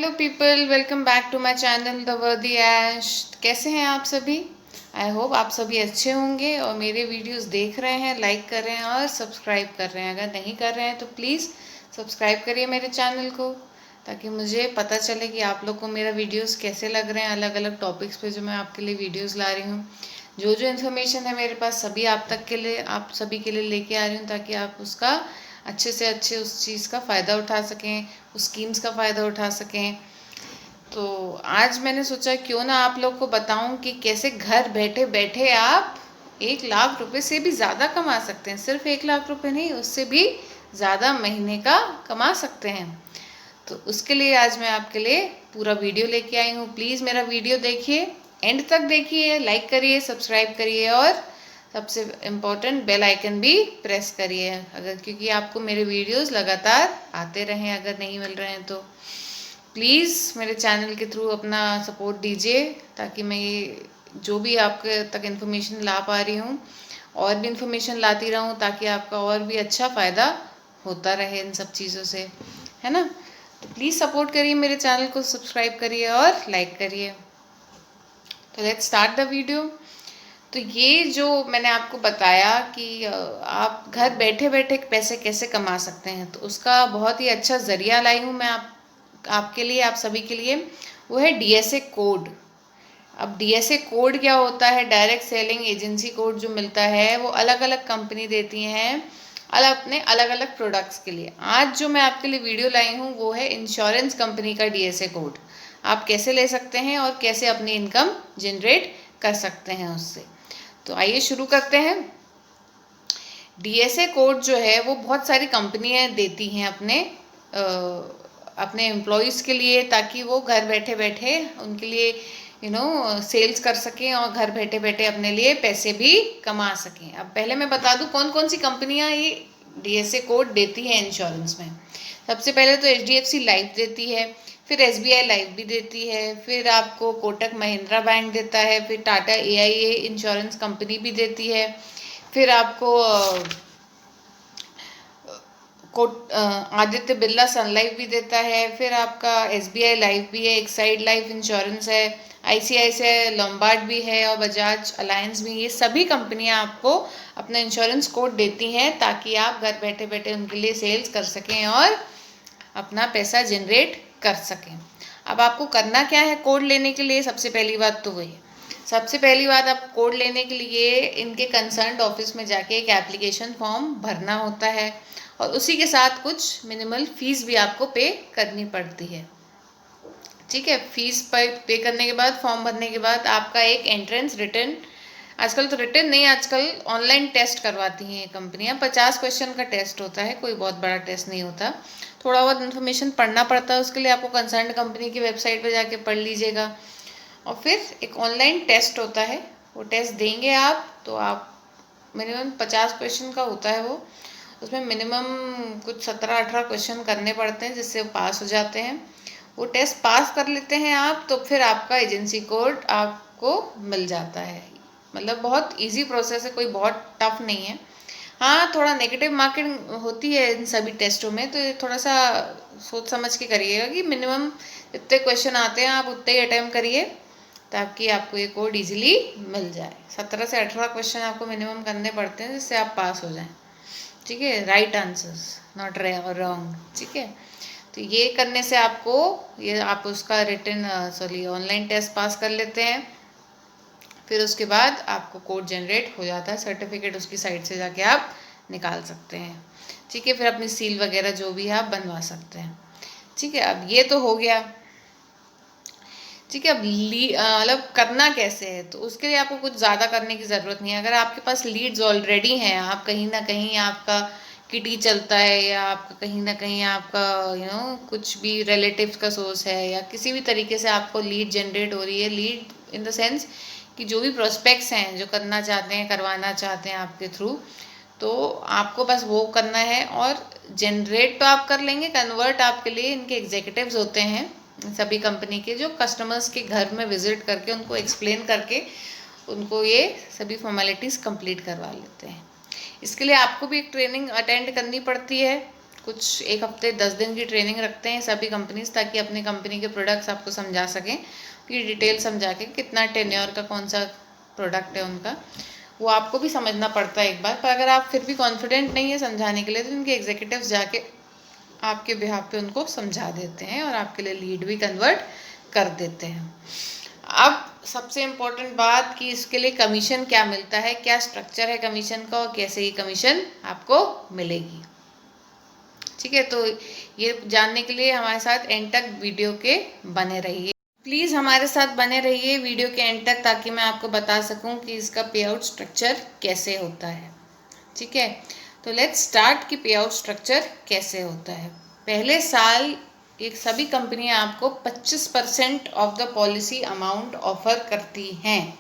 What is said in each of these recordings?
Hello people, welcome back to my channel the वर्दी ऐश। कैसे हैं आप सभी? आई होप आप सभी अच्छे होंगे और मेरे वीडियोस देख रहे हैं, लाइक कर रहे हैं और सब्सक्राइब कर रहे हैं। अगर नहीं कर रहे हैं तो प्लीज़ सब्सक्राइब करिए मेरे चैनल को, ताकि मुझे पता चले कि आप लोग को मेरा वीडियोस कैसे लग रहे हैं। अलग अलग टॉपिक्स पे जो मैं आपके लिए वीडियोस ला रही हूँ, जो जो इन्फॉर्मेशन है मेरे पास सभी आप तक के लिए, आप सभी के लिए लेके आ रही हूँ, ताकि आप उसका अच्छे से अच्छे उस चीज़ का फ़ायदा उठा सकें, उस स्कीम्स का फ़ायदा उठा सकें। तो आज मैंने सोचा क्यों ना आप लोग को बताऊं कि कैसे घर बैठे बैठे आप 1 लाख रुपए से भी ज़्यादा कमा सकते हैं। सिर्फ 1 लाख रुपए नहीं, उससे भी ज़्यादा महीने का कमा सकते हैं। तो उसके लिए आज मैं आपके लिए पूरा वीडियो लेके आई हूँ। प्लीज़ मेरा वीडियो देखिए, एंड तक देखिए, लाइक करिए, सब्सक्राइब करिए और सबसे इम्पोर्टेंट बेल आइकन भी प्रेस करिए, अगर क्योंकि आपको मेरे वीडियोस लगातार आते रहें। अगर नहीं मिल रहे हैं तो प्लीज़ मेरे चैनल के थ्रू अपना सपोर्ट दीजिए, ताकि मैं ये जो भी आपके तक इन्फॉर्मेशन ला पा रही हूँ और भी इन्फॉर्मेशन लाती रहूँ, ताकि आपका और भी अच्छा फ़ायदा होता रहे इन सब चीज़ों से, है ना। तो प्लीज़ सपोर्ट करिए, मेरे चैनल को सब्सक्राइब करिए और लाइक करिए। तो लेट्स स्टार्ट द वीडियो। तो ये जो मैंने आपको बताया कि आप घर बैठे बैठे पैसे कैसे कमा सकते हैं, तो उसका बहुत ही अच्छा ज़रिया लाई हूँ मैं आपके लिए, आप सभी के लिए। वो है डीएसए कोड। अब डीएसए कोड क्या होता है? डायरेक्ट सेलिंग एजेंसी कोड जो मिलता है वो अलग अलग कंपनी देती हैं अपने अलग अलग प्रोडक्ट्स के लिए। आज जो मैं आपके लिए वीडियो लाई हूँ वो है इंश्योरेंस कंपनी का डीएसए कोड। आप कैसे ले सकते हैं और कैसे अपनी इनकम जनरेट कर सकते हैं उससे। तो आइए शुरू करते हैं। डीएसए कोड जो है वो बहुत सारी कंपनियां देती हैं अपने एम्प्लॉयज़ के लिए, ताकि वो घर बैठे बैठे उनके लिए सेल्स कर सकें और घर बैठे बैठे अपने लिए पैसे भी कमा सकें। अब पहले मैं बता दूं कौन कौन सी कंपनियां ये डीएसए कोड देती हैं इंश्योरेंस में। सबसे पहले तो एचडीएफसी लाइफ देती है, फिर एसबीआई लाइफ भी देती है, फिर आपको कोटक महिंद्रा बैंक देता है, फिर टाटा एआईए इंश्योरेंस कंपनी भी देती है, फिर आपको आदित्य बिरला सन लाइफ भी देता है, फिर आपका एसबीआई लाइफ भी है, एक्साइड लाइफ इंश्योरेंस है, आईसीआईसीआई लोम्बार्ड भी है और बजाज अलायंस भी। ये सभी कंपनियां आपको अपना इंश्योरेंस कोड देती हैं, ताकि आप घर बैठे बैठे उनके लिए सेल्स कर सकें और अपना पैसा जनरेट कर सकें। अब आपको करना क्या है कोड लेने के लिए? सबसे पहली बात तो वही है। सबसे पहली बात, आप कोड लेने के लिए इनके कंसर्न्ड ऑफिस में जाके एक एप्लीकेशन फॉर्म भरना होता है, और उसी के साथ कुछ मिनिमल फीस भी आपको पे करनी पड़ती है। ठीक है, फीस पे करने के बाद, फॉर्म भरने के बाद आपका एक एंट्रेंस रिटर्न, आजकल तो रिटर्न नहीं, आजकल ऑनलाइन टेस्ट करवाती हैं ये कंपनियां। 50 क्वेश्चन का टेस्ट होता है, कोई बहुत बड़ा टेस्ट नहीं होता। थोड़ा बहुत इन्फॉर्मेशन पढ़ना पड़ता है, उसके लिए आपको कंसर्न कंपनी की वेबसाइट पर जाके पढ़ लीजिएगा। और फिर एक ऑनलाइन टेस्ट होता है, वो टेस्ट देंगे आप, तो आप मिनिमम 50 क्वेश्चन का होता है वो। उसमें मिनिमम कुछ 17-18 क्वेश्चन करने पड़ते हैं, जिससे पास हो जाते हैं। वो टेस्ट पास कर लेते हैं आप, तो फिर आपका एजेंसी कोड आपको मिल जाता है। मतलब बहुत इजी प्रोसेस है, कोई बहुत टफ नहीं है। हाँ, थोड़ा नेगेटिव मार्किंग होती है इन सभी टेस्टों में, तो थोड़ा सा सोच समझ के करिएगा कि मिनिमम जितने क्वेश्चन आते हैं आप उतने ही अटैम्प्ट करिए, ताकि आपको ये कोड इजीली मिल जाए। 17 से 18 क्वेश्चन आपको मिनिमम करने पड़ते हैं, जिससे आप पास हो जाएं। ठीक है, राइट आंसर्स, नॉट रॉन्ग। ठीक है, तो ये करने से आपको आप उसका रिटन ऑनलाइन टेस्ट पास कर लेते हैं। फिर उसके बाद आपको कोड जनरेट हो जाता है, सर्टिफिकेट उसकी साइट से जाके आप निकाल सकते हैं। ठीक है, फिर अपनी सील वगैरह जो भी है आप बनवा सकते हैं। ठीक है, अब ये तो हो गया। ठीक है, अब मतलब करना कैसे है, तो उसके लिए आपको कुछ ज़्यादा करने की ज़रूरत नहीं है। अगर आपके पास लीड्स ऑलरेडी हैं, आप कहीं ना कहीं आपका किटी चलता है, या आपका कहीं ना कहीं आपका कुछ भी रिलेटिव्स का सोर्स है, या किसी भी तरीके से आपको लीड जनरेट हो रही है, लीड इन द सेंस कि जो भी प्रोस्पेक्ट्स हैं जो करना चाहते हैं, करवाना चाहते हैं आपके थ्रू, तो आपको बस वो करना है। और जनरेट तो आप कर लेंगे, कन्वर्ट आपके लिए इनके एग्जीक्यूटिव्स होते हैं सभी कंपनी के, जो कस्टमर्स के घर में विजिट करके उनको एक्सप्लेन करके उनको ये सभी फॉर्मेलिटीज़ कंप्लीट करवा लेते हैं। इसके लिए आपको भी एक ट्रेनिंग अटेंड करनी पड़ती है, कुछ एक हफ्ते 10 दिन की ट्रेनिंग रखते हैं सभी कंपनीज, ताकि अपनी कंपनी के प्रोडक्ट्स आपको समझा सकें, कि डिटेल समझा के कितना टेन्योर का कौन सा प्रोडक्ट है उनका, वो आपको भी समझना पड़ता है एक बार। पर अगर आप फिर भी कॉन्फिडेंट नहीं है समझाने के लिए, तो उनके एग्जीक्यूटिव्स जाके आपके बिहाफ पे उनको समझा देते हैं और आपके लिए लीड भी कन्वर्ट कर देते हैं। अब सबसे इम्पोर्टेंट बात कि इसके लिए कमीशन क्या मिलता है, क्या स्ट्रक्चर है कमीशन का और कैसे ये कमीशन आपको मिलेगी। ठीक है, तो ये जानने के लिए हमारे साथ एंड तक वीडियो के बने रहिए। प्लीज़ हमारे साथ बने रहिए वीडियो के एंड तक, ताकि मैं आपको बता सकूं कि इसका पे आउट स्ट्रक्चर कैसे होता है। ठीक है, तो लेट्स स्टार्ट कि पे आउट स्ट्रक्चर कैसे होता है। पहले साल एक सभी कंपनियां आपको 25% of the policy amount offer करती हैं।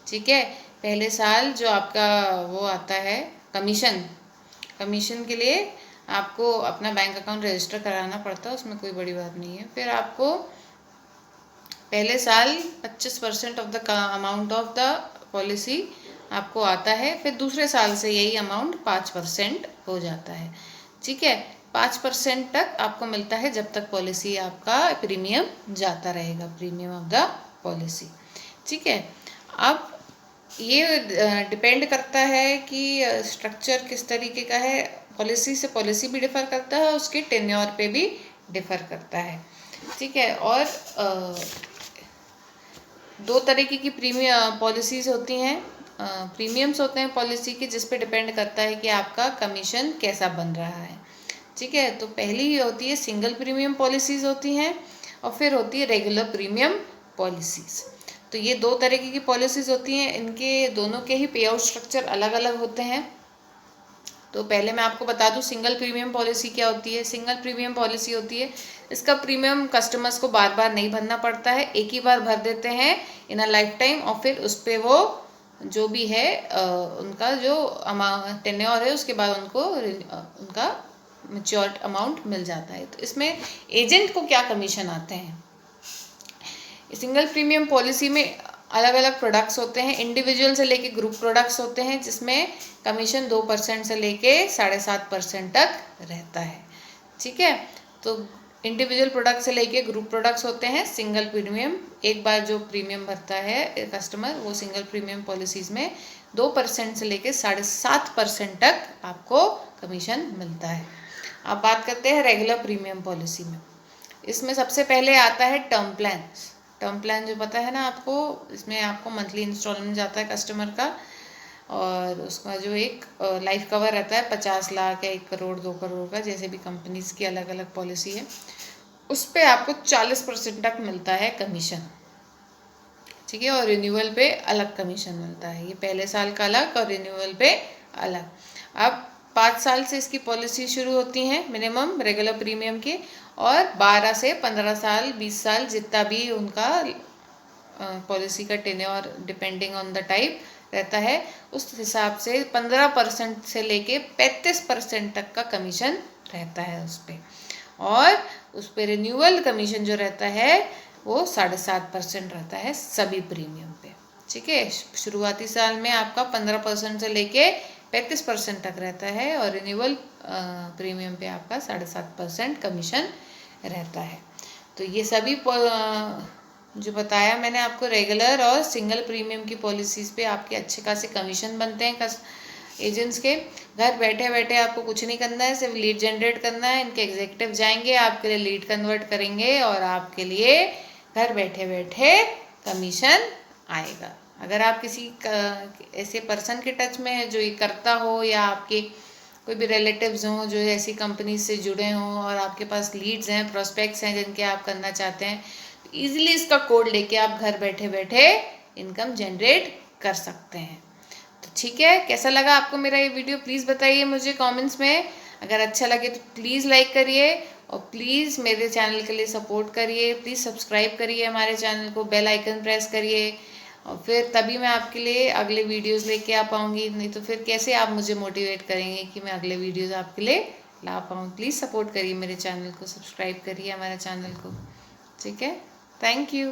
ठीक है, पहले साल जो आपका वो आता है कमीशन के लिए आपको अपना बैंक अकाउंट रजिस्टर कराना पड़ता है, उसमें कोई बड़ी बात नहीं है। फिर आपको पहले साल 25% of the amount of the policy आपको आता है। फिर दूसरे साल से यही अमाउंट 5% हो जाता है। ठीक है, 5% तक आपको मिलता है जब तक पॉलिसी आपका प्रीमियम जाता रहेगा, प्रीमियम ऑफ द पॉलिसी। ठीक है, अब ये डिपेंड करता है कि स्ट्रक्चर किस तरीके का है, पॉलिसी से पॉलिसी भी डिफ़र करता है, उसके टेन्योर पे भी डिफ़र करता है। ठीक है, और दो तरीके की प्रीमियम पॉलिसीज़ होती हैं, प्रीमियम्स होते हैं पॉलिसी के, जिस पे डिपेंड करता है कि आपका कमीशन कैसा बन रहा है। ठीक है, तो पहली होती है सिंगल प्रीमियम पॉलिसीज़ होती हैं, और फिर होती है रेगुलर प्रीमियम पॉलिसीज़। तो ये दो तरीके की पॉलिसीज़ होती हैं, इनके दोनों के ही पे आउट स्ट्रक्चर अलग अलग होते हैं। तो पहले मैं आपको बता दूं सिंगल प्रीमियम पॉलिसी क्या होती है। सिंगल प्रीमियम पॉलिसी होती है, इसका प्रीमियम कस्टमर्स को बार बार नहीं भरना पड़ता है, एक ही बार भर देते हैं इन अ लाइफ टाइम, और फिर उस पर वो जो भी है उनका जो अमाउंट टेन्योर है उसके बाद उनको उनका मैच्योर्ड अमाउंट मिल जाता है। तो इसमें एजेंट को क्या कमीशन आते हैं। सिंगल प्रीमियम पॉलिसी में अलग अलग प्रोडक्ट्स होते हैं, इंडिविजुअल से लेके ग्रुप प्रोडक्ट्स होते हैं, जिसमें कमीशन 2% से लेके 7.5% तक रहता है। ठीक है, तो इंडिविजुअल प्रोडक्ट से लेके ग्रुप प्रोडक्ट्स होते हैं सिंगल प्रीमियम। एक बार जो प्रीमियम भरता है कस्टमर, वो सिंगल प्रीमियम पॉलिसीज़ में 2% से लेके 7.5% तक आपको कमीशन मिलता है। अब बात करते हैं रेगुलर प्रीमियम पॉलिसी में। इसमें सबसे पहले आता है टर्म प्लान। टर्म प्लान जो पता है ना आपको, इसमें आपको मंथली इंस्टॉलमेंट जाता है कस्टमर का, और उसका जो एक लाइफ कवर रहता है 50 लाख या 1 करोड़ 2 करोड़ का, जैसे भी कंपनीज की अलग अलग पॉलिसी है, उस पर आपको 40% तक मिलता है कमीशन। ठीक है, और रिन्यूअल पे अलग कमीशन मिलता है, ये पहले साल का अलग और रिन्यूअल पे अलग। अब 5 साल से इसकी पॉलिसी शुरू होती हैं मिनिमम रेगुलर प्रीमियम की, और 12 से 15 साल 20 साल जितना भी उनका पॉलिसी का tenure depending on the type रहता है, उस हिसाब से 15% से लेके 35% तक का कमीशन रहता है उस पर। और उस पर रिन्यूअल कमीशन जो रहता है वो 7.5% रहता है सभी प्रीमियम पे। ठीक है, शुरुआती साल में आपका 15% से लेके 35% तक रहता है, और रिन्यूअल प्रीमियम पे आपका 7.5% कमीशन रहता है। तो ये सभी जो बताया मैंने आपको, रेगुलर और सिंगल प्रीमियम की पॉलिसीज़ पे आपके अच्छे खासे कमीशन बनते हैं एजेंट्स के। घर बैठे बैठे आपको कुछ नहीं करना है, सिर्फ लीड जनरेट करना है। इनके एग्जीक्यूटिव जाएंगे, आपके लिए लीड कन्वर्ट करेंगे, और आपके लिए घर बैठे बैठे कमीशन आएगा। अगर आप किसी ऐसे पर्सन के टच में है जो ये करता हो, या आपके कोई भी रिलेटिव्स हों जो ऐसी कंपनी से जुड़े हों, और आपके पास लीड्स हैं, प्रोस्पेक्ट्स हैं जिनके आप करना चाहते हैं, तो ईजिली इसका कोड लेके आप घर बैठे बैठे इनकम जनरेट कर सकते हैं। तो ठीक है, कैसा लगा आपको मेरा ये वीडियो प्लीज़ बताइए मुझे कमेंट्स में। अगर अच्छा लगे तो प्लीज़ लाइक करिए, और प्लीज़ मेरे चैनल के लिए सपोर्ट करिए। प्लीज़ सब्सक्राइब करिए हमारे चैनल को, बेल आइकन प्रेस करिए, और फिर तभी मैं आपके लिए अगले वीडियोस लेके आ पाऊँगी। नहीं तो फिर कैसे आप मुझे मोटिवेट करेंगे कि मैं अगले वीडियोस आपके लिए ला पाऊँ। प्लीज़ सपोर्ट करिए मेरे चैनल को, सब्सक्राइब करिए हमारे चैनल को। ठीक है, थैंक यू।